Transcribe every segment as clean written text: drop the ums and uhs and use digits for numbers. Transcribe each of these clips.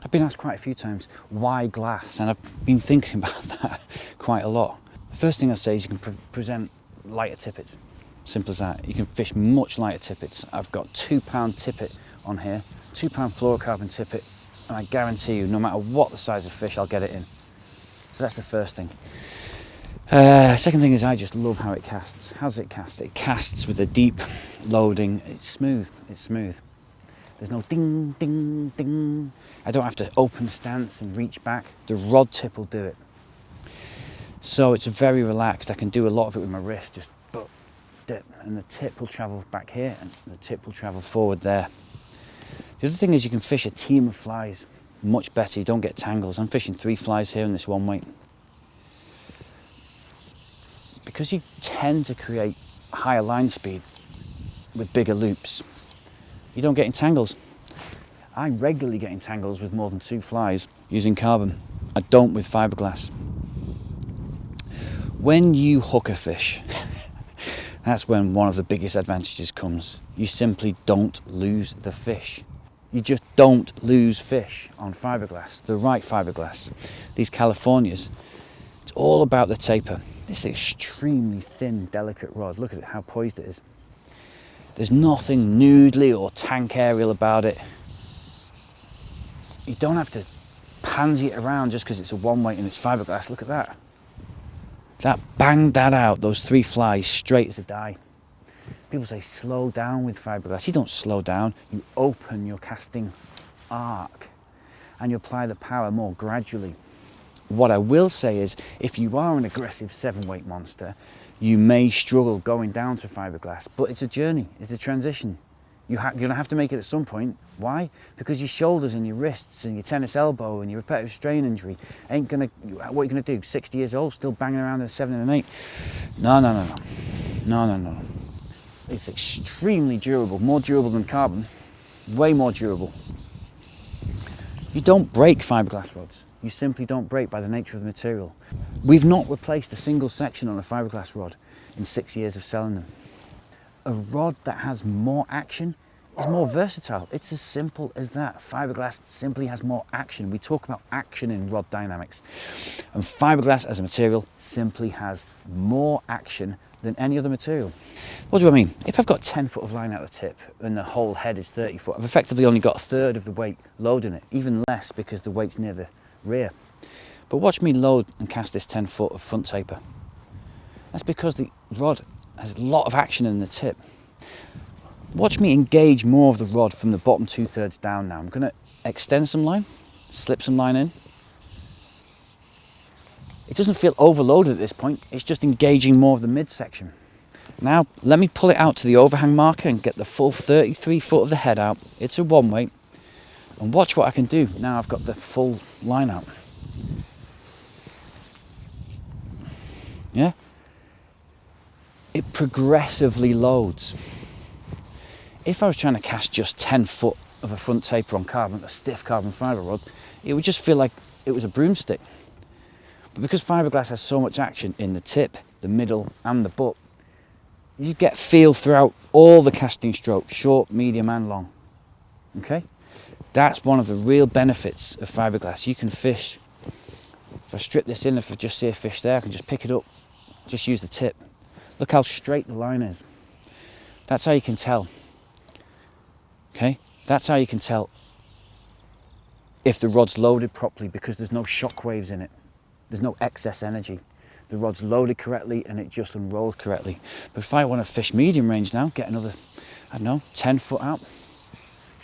I've been asked quite a few times, why glass? And I've been thinking about that quite a lot. The first thing I say is you can present lighter tippets. Simple as that. You can fish much lighter tippets. I've got £2 tippet on here, £2 fluorocarbon tippet, and I guarantee you, no matter what the size of fish, I'll get it in. So that's the first thing. Second thing is I just love how it casts. How does it cast? It casts with a deep loading. It's smooth. It's smooth. There's no ding, ding, ding. I don't have to open stance and reach back. The rod tip will do it. So it's very relaxed. I can do a lot of it with my wrist, just dip, and the tip will travel back here and the tip will travel forward there. The other thing is you can fish a team of flies much better. You don't get tangles. I'm fishing 3 flies here in this one weight. Because you tend to create higher line speed with bigger loops, you don't get entangles. I regularly get entangles with more than 2 flies using carbon. I don't with fiberglass. When you hook a fish, that's when one of the biggest advantages comes. You simply don't lose the fish. You just don't lose fish on fiberglass, the right fiberglass. These Californias, it's all about the taper. This is extremely thin, delicate rod. Look at it, how poised it is. There's nothing noodly or tank aerial about it. You don't have to pansy it around just because it's a one weight and it's fiberglass. Look at that. That banged that out, those 3 flies, straight as a die. People say slow down with fiberglass. You don't slow down, you open your casting arc and you apply the power more gradually. What I will say is, if you are an aggressive 7-weight monster, you may struggle going down to fiberglass, but it's a journey, it's a transition. You're going to have to make it at some point. Why? Because your shoulders and your wrists and your tennis elbow and your repetitive strain injury ain't going to, what are you going to do? 60 years old, still banging around in a 7 and an 8? No. It's extremely durable, more durable than carbon, way more durable. You don't break fiberglass rods. You simply don't break by the nature of the material. We've not replaced a single section on a fiberglass rod in 6 years of selling them. A rod that has more action is more versatile. It's as simple as that. Fiberglass simply has more action. We talk about action in rod dynamics. And fiberglass as a material simply has more action than any other material. What do I mean? If I've got 10 foot of line out the tip and the whole head is 30 foot, I've effectively only got 1/3 of the weight load in it, even less because the weight's near the rear. But watch me load and cast this 10 foot of front taper. That's because the rod has a lot of action in the tip. Watch me engage more of the rod from the bottom 2/3 down now. I'm going to extend some line, slip some line in. It doesn't feel overloaded at this point, it's just engaging more of the midsection. Now let me pull it out to the overhang marker and get the full 33 foot of the head out. It's a one weight. And watch what I can do now I've got the full line out. Yeah? It progressively loads. If I was trying to cast just 10 foot of a front taper on carbon, a stiff carbon fibre rod, it would just feel like it was a broomstick. But because fiberglass has so much action in the tip, the middle and the butt, you get feel throughout all the casting strokes, short, medium and long. Okay? That's one of the real benefits of fiberglass. You can fish. If I strip this in, if I just see a fish there, I can just pick it up, just use the tip. Look how straight the line is. That's how you can tell. Okay? That's how you can tell if the rod's loaded properly, because there's no shock waves in it. There's no excess energy. The rod's loaded correctly and it just unrolls correctly. But if I want to fish medium range now, get another, I don't know, 10 foot out,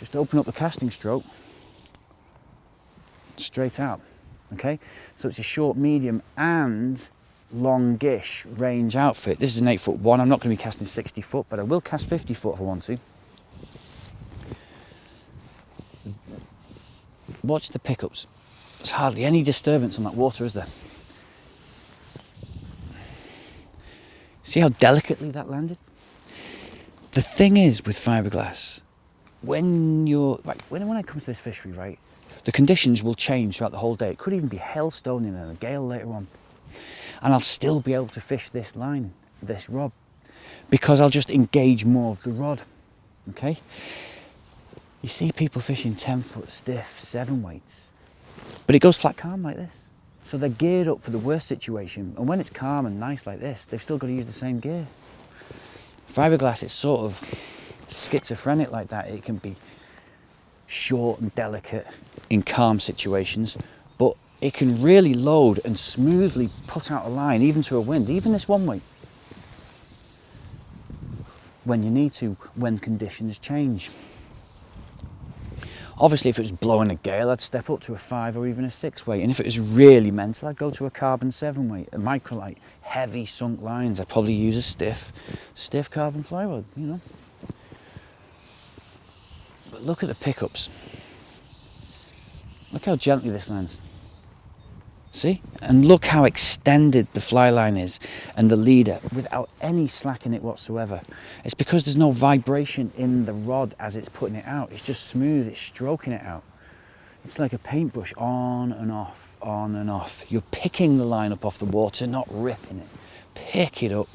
just open up the casting stroke, straight out. Okay? So it's a short, medium and longish range outfit. This is an 8'1". I'm not going to be casting 60 foot, but I will cast 50 foot if I want to. Watch the pickups. There's hardly any disturbance on that water, is there? See how delicately that landed? The thing is with fiberglass, when I come to this fishery, right, the conditions will change throughout the whole day. It could even be hailstoning and a gale later on. And I'll still be able to fish this line, this rod, because I'll just engage more of the rod, okay? You see people fishing 10 foot stiff 7 weights, But it goes flat calm like this. So they're geared up for the worst situation. And when it's calm and nice like this, they've still got to use the same gear. Fiberglass, it's sort of schizophrenic like that. It can be short and delicate in calm situations, but it can really load and smoothly put out a line, even to a wind, even this one way, when you need to, when conditions change. Obviously, if it was blowing a gale, I'd step up to a 5 or even a 6 weight. And if it was really mental, I'd go to a carbon 7 weight, a microlight, heavy sunk lines. I'd probably use a stiff carbon flywood, you know. But look at the pickups. Look how gently this lands. See? And look how extended the fly line is and the leader without any slack in it whatsoever. It's because there's no vibration in the rod as it's putting it out. It's just smooth, it's stroking it out. It's like a paintbrush, on and off, on and off. You're picking the line up off the water, not ripping it. Pick it up.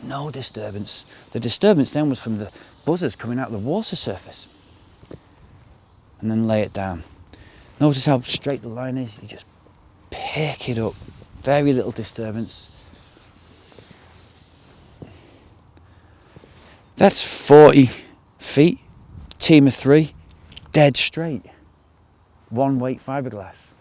No disturbance. The disturbance then was from the buzzers coming out of the water surface. And then lay it down. Notice how straight the line is. You just pick it up. Very little disturbance. That's 40 feet, team of 3, dead straight. 1 weight fiberglass.